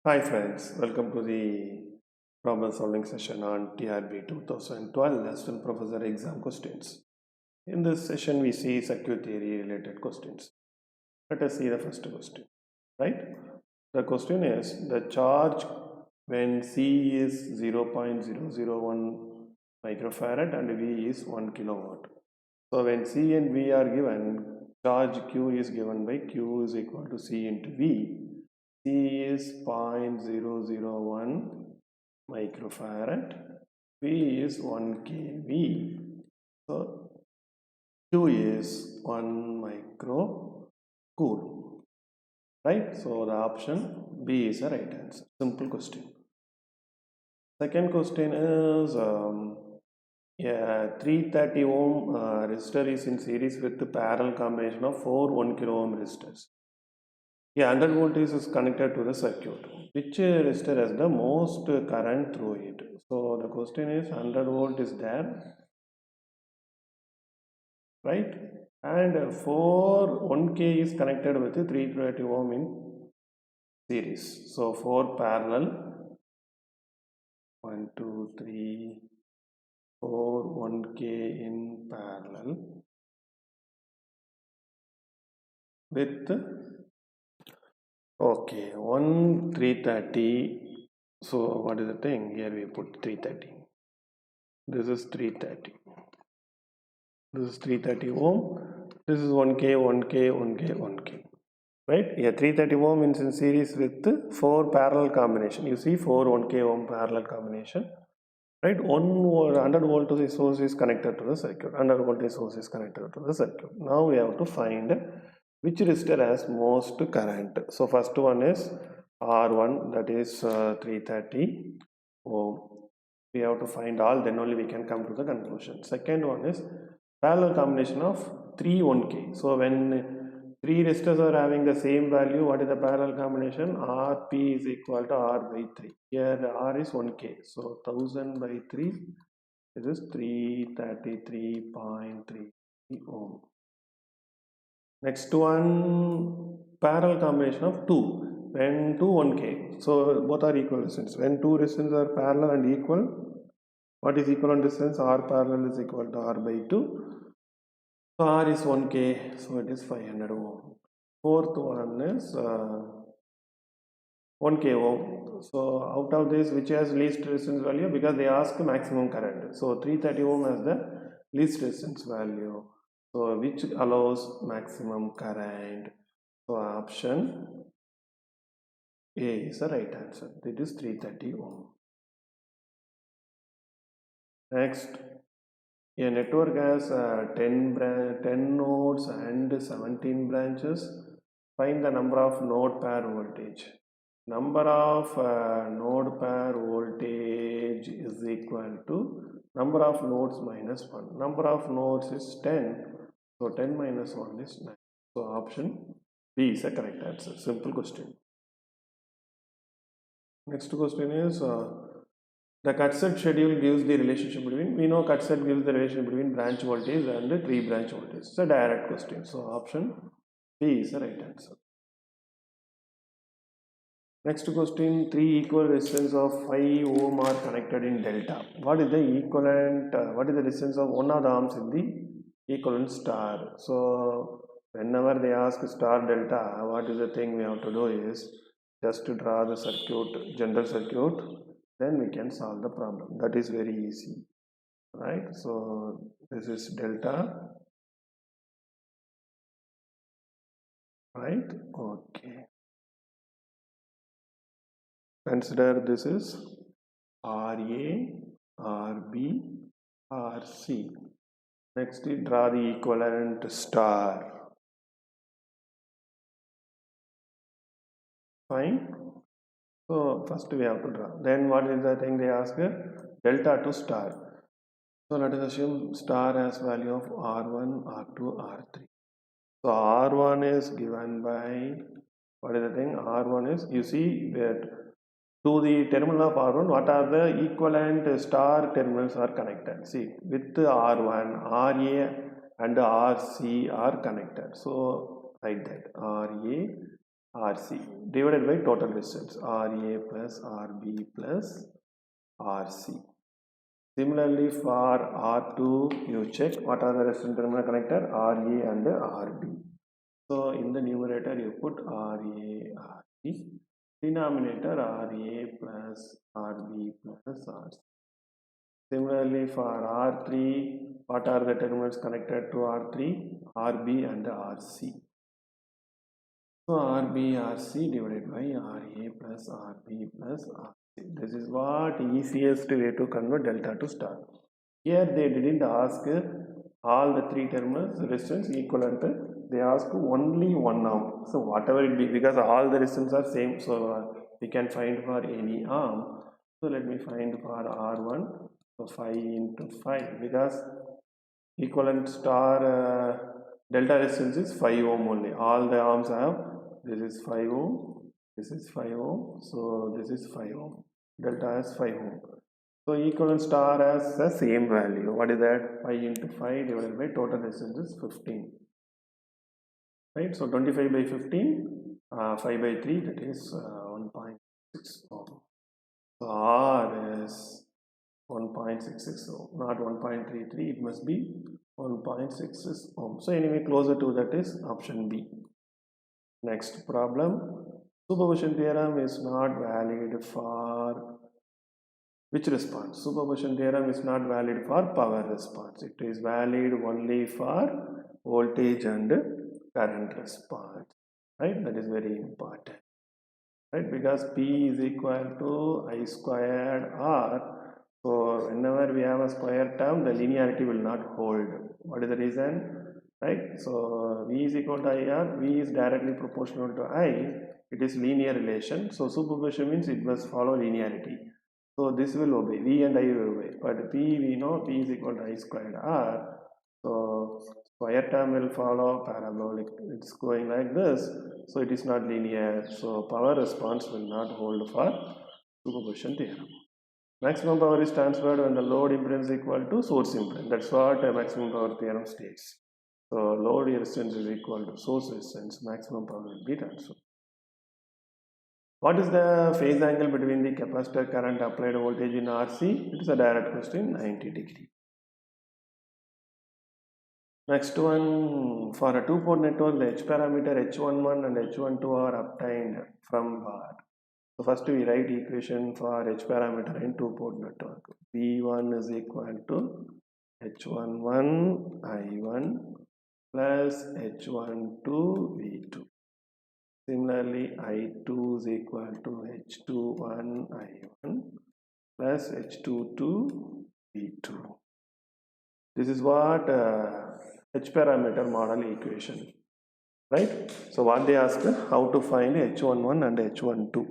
Hi friends, welcome to the problem solving session on TRB 2012 Assistant Professor exam questions. In this session we see circuit theory related questions. Let us see the first question, right? The question is the charge when C is 0.001 microfarad and V is 1 kilowatt. So when C and V are given, charge Q is given by Q is equal to C into V. C is 0.001 microfarad, V is 1 kV. So Q is 1 microcool, right? So the option B is the right answer. Simple question. Second question is 330 ohm resistor is in series with the parallel combination of 4 1 kilo ohm resistors. 100 voltage is connected to the circuit. Which resistor has the most current through it? So the question is 100 volt is there, right? And 4 1K is connected with 320 ohm in series. So 4 parallel 1, 2, 3, 4 1K in parallel with okay 1 330. So what is the thing? Here we put 330. This is 330. This is 330 ohm. This is 1K, 1K, 1K, 1K. Right? Yeah, 330 ohm is in series with 4 parallel combination. You see 4 1K ohm parallel combination. Right? 100 volt source is connected to the circuit. 100 voltage source is connected to the circuit. Now we have to find which resistor has most current. So first one is R1, that is 330 ohm. We have to find all, then only we can come to the conclusion. Second one is parallel combination of 3 1K. So when 3 resistors are having the same value, what is the parallel combination? Rp is equal to R by 3. Here the R is 1K. So 1000 by 3, this is 333.3 ohm. Next one, parallel combination of 2. When 2 1K, so both are equal resistance. When 2 resistance are parallel and equal, what is equivalent distance? R parallel is equal to R by 2. So R is 1K, so it is 500 ohm. Fourth one is 1K ohm. So out of this, which has least resistance value? Because they ask maximum current. So 330 ohm has the least resistance value. So which allows maximum current? So option A is the right answer. That is 330 ohm. Next, a network has 10 nodes and 17 branches. Find the number of node pair voltage. Number of node pair voltage is equal to number of nodes minus 1. Number of nodes is 10. So 10 minus 1 is 9. So option B is the correct answer. Simple question. Next question is the cut set schedule gives the relationship between, we know cut set gives the relationship between branch voltage and the tree branch voltage. It's a direct question. So option B is the right answer. Next question, 3 equal resistance of 5 ohm are connected in delta. What is the equivalent, what is the resistance of one of the arms in the equivalent star? So whenever they ask star delta, what is the thing we have to do is just to draw the circuit, general circuit, then we can solve the problem. That is very easy, right? So this is delta, right? Okay. Consider this is RA, RB, RC. Next we draw the equivalent star. Fine. So first we have to draw. Then what is the thing they ask? Delta to star. So let us assume star has value of R1, R2, R3. So R1 is given by, what is the thing? R1 is, you see that to the terminal of R1, what are the equivalent star terminals are connected? See, with R1, RA and RC are connected. So write that RA, RC divided by total resistance RA plus RB plus RC. Similarly, for R2, you check what are the resistance terminal connected RA and RB. So in the numerator, you put RA, RB. Denominator RA plus RB plus RC. Similarly, for R3, what are the terminals connected to R3? RB and RC. So RB, RC divided by RA plus RB plus RC. This is what easiest way to convert delta to star. Here they didn't ask all the three terminals resistance equivalent. They ask only one arm. So whatever it be, because all the resistance are same, so we can find for any arm. So let me find for R1. So 5 into 5, because equivalent star delta resistance is 5 ohm only. All the arms have, this is 5 ohm, this is 5 ohm, so this is 5 ohm. Delta has 5 ohm. So equivalent star has the same value. What is that? 5 into 5 divided by total resistance is 15. Right? So 25 by 15, 5 by 3, that is 1.6 ohm. So R is 1.66 ohm, not 1.33, it must be 1.66 ohm. So anyway, closer to that is option B. Next problem, superposition theorem is not valid for which response? Superposition theorem is not valid for power response. It is valid only for voltage and current response. Right? That is very important. Right? Because P is equal to I squared R. So whenever we have a square term, the linearity will not hold. What is the reason? Right? So V is equal to IR. V is directly proportional to I. It is linear relation. So superposition means it must follow linearity. So this will obey, V and I will obey, but P we know P is equal to I squared R. So square term will follow parabolic, it's going like this, so it is not linear, so power response will not hold for superposition theorem. Maximum power is transferred when the load impedance is equal to source impedance. That's what a maximum power theorem states. So load resistance is equal to source resistance, maximum power will be transferred. What is the phase angle between the capacitor current applied voltage in RC? It is a direct question, 90 degree. Next one, for a two-port network, the H parameter H11 and H12 are obtained from what? So first we write equation for H parameter in two-port network. V1 is equal to H11 I1 plus H12 V2. Similarly, I2 is equal to H21 I1 plus H22 V2. This is what H parameter model equation, right? So what they ask, how to find H11 and H12.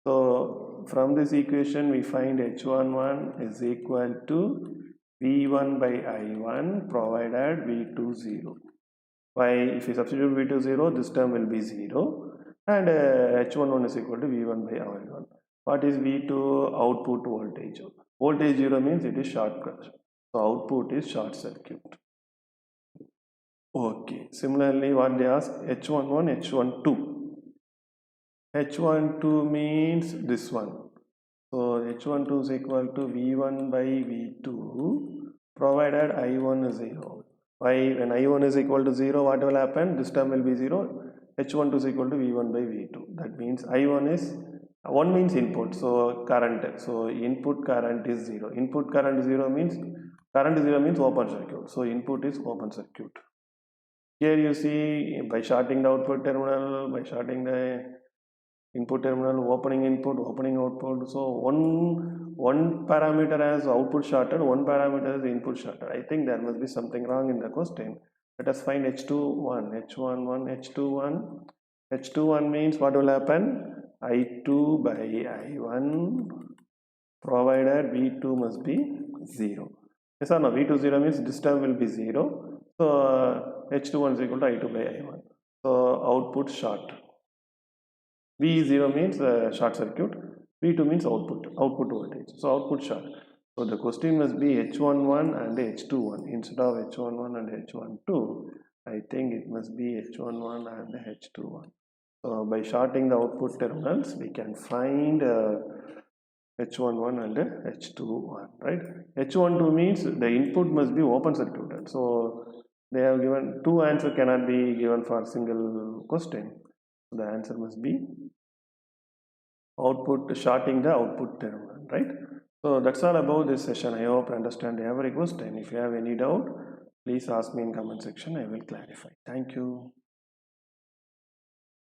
So from this equation we find H11 is equal to V1 by I1 provided V2 0. Why? If you substitute V2 0, this term will be 0. And H11 is equal to V1 by I1. What is V2? Output voltage. Voltage 0 means it is short circuit. So output is short circuit. Okay. Similarly, what they ask, H11, H12. H12 means this one. So H12 is equal to V1 by V2 provided I1 is 0. Why? When I1 is equal to 0, what will happen? This term will be 0. H12 is equal to V1 by V2. That means I1 is, 1 means input, so current. So input current is 0. Input current 0 means, current 0 means open circuit. So input is open circuit. Here you see, by shorting the output terminal, by shorting the input terminal, opening input, opening output. So one parameter has output shorted, one parameter has input shorted. I think there must be something wrong in the question. Let us find H21, H11, H21. H21 means what will happen? I2 by I1 provided V2 must be 0. Yes or no? V2 0 means this term will be 0. So H21 is equal to I2 by I1. So output short. V0 means short circuit, V2 means output voltage. So output short. So the question must be H11 and H21 instead of H11 and H12. I think it must be H11 and H21. So by shorting the output terminals, we can find H11 and H21, right? H12 means the input must be open circuited. So they have given two answers cannot be given for a single question. The answer must be output, shorting the output terminal, right? So that's all about this session. I hope you understand every question. If you have any doubt, please ask me in comment section. I will clarify. Thank you.